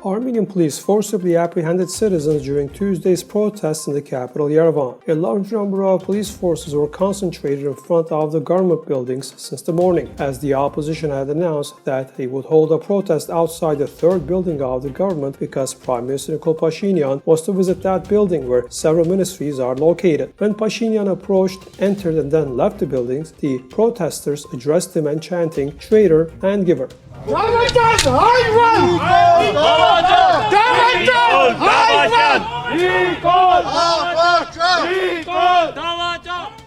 Armenian police forcibly apprehended citizens during Tuesday's protests in the capital Yerevan. A large number of police forces were concentrated in front of the government buildings since the morning, as the opposition had announced that they would hold a protest outside the third building of the government because Prime Minister Nikol Pashinyan was to visit that building where several ministries are located. When Pashinyan approached, entered and then left the buildings, the protesters addressed him and chanting, "Traitor and giver."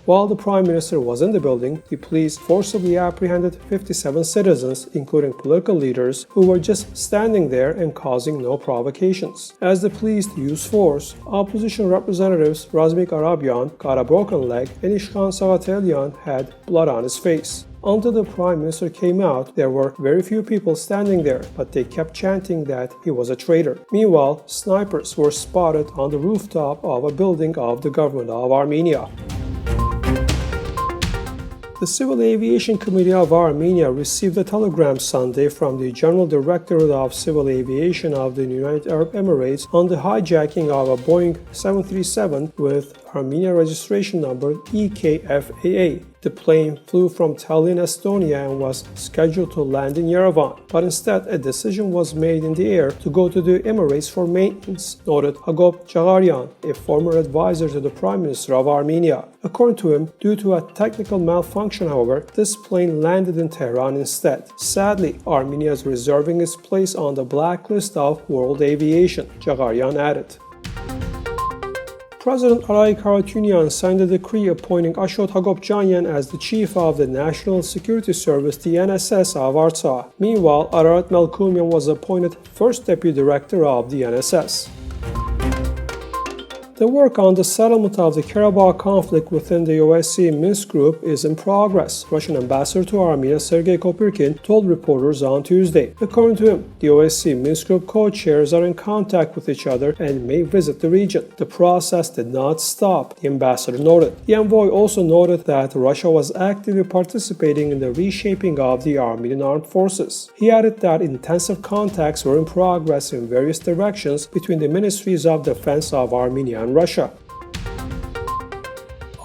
While the Prime Minister was in the building, the police forcibly apprehended 57 citizens, including political leaders, who were just standing there and causing no provocations. As the police used force, opposition representatives Razmik Arabyan got a broken leg and Ishkhan Saghatelyan had blood on his face. Until the Prime Minister came out, there were very few people standing there, but they kept chanting that he was a traitor. Meanwhile, snipers were spotted on the rooftop of a building of the government of Armenia. The Civil Aviation Committee of Armenia received a telegram Sunday from the General Directorate of Civil Aviation of the United Arab Emirates on the hijacking of a Boeing 737 with Armenia registration number EKFAA. The plane flew from Tallinn, Estonia and was scheduled to land in Yerevan, but instead a decision was made in the air to go to the Emirates for maintenance, noted Agop Jagharyan, a former advisor to the Prime Minister of Armenia. According to him, due to a technical malfunction, however, this plane landed in Tehran instead. Sadly, Armenia is reserving its place on the blacklist of world aviation, Jagharyan added. President Armenian Karachunyan signed a decree appointing Ashot Hagopjanyan as the chief of the National Security Service, the NSS of Artsakh. Meanwhile, Ararat Melkumian was appointed first deputy director of the NSS. The work on the settlement of the Karabakh conflict within the OSCE Minsk group is in progress, Russian ambassador to Armenia Sergei Kopyrkin told reporters on Tuesday. According to him, the OSCE Minsk group co-chairs are in contact with each other and may visit the region. The process did not stop, the ambassador noted. The envoy also noted that Russia was actively participating in the reshaping of the Armenian armed forces. He added that intensive contacts were in progress in various directions between the ministries of defense of Armenia and Russia.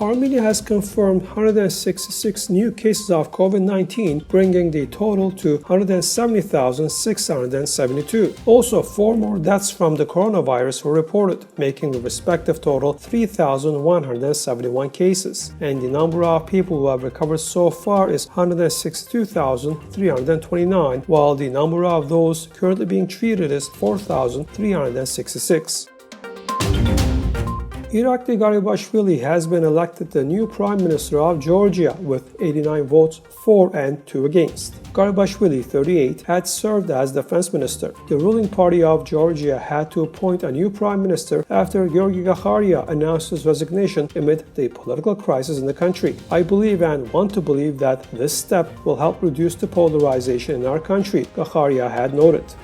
Armenia has confirmed 166 new cases of COVID-19, bringing the total to 170,672. Also, 4 more deaths from the coronavirus were reported, making the respective total 3,171 cases. And the number of people who have recovered so far is 162,329, while the number of those currently being treated is 4,366. Irakli Garibashvili has been elected the new Prime Minister of Georgia with 89 votes for and 2 against. Garibashvili, 38, had served as defense minister. The ruling party of Georgia had to appoint a new Prime Minister after Giorgi Gakharia announced his resignation amid the political crisis in the country. I believe and want to believe that this step will help reduce the polarization in our country, Gakharia had noted.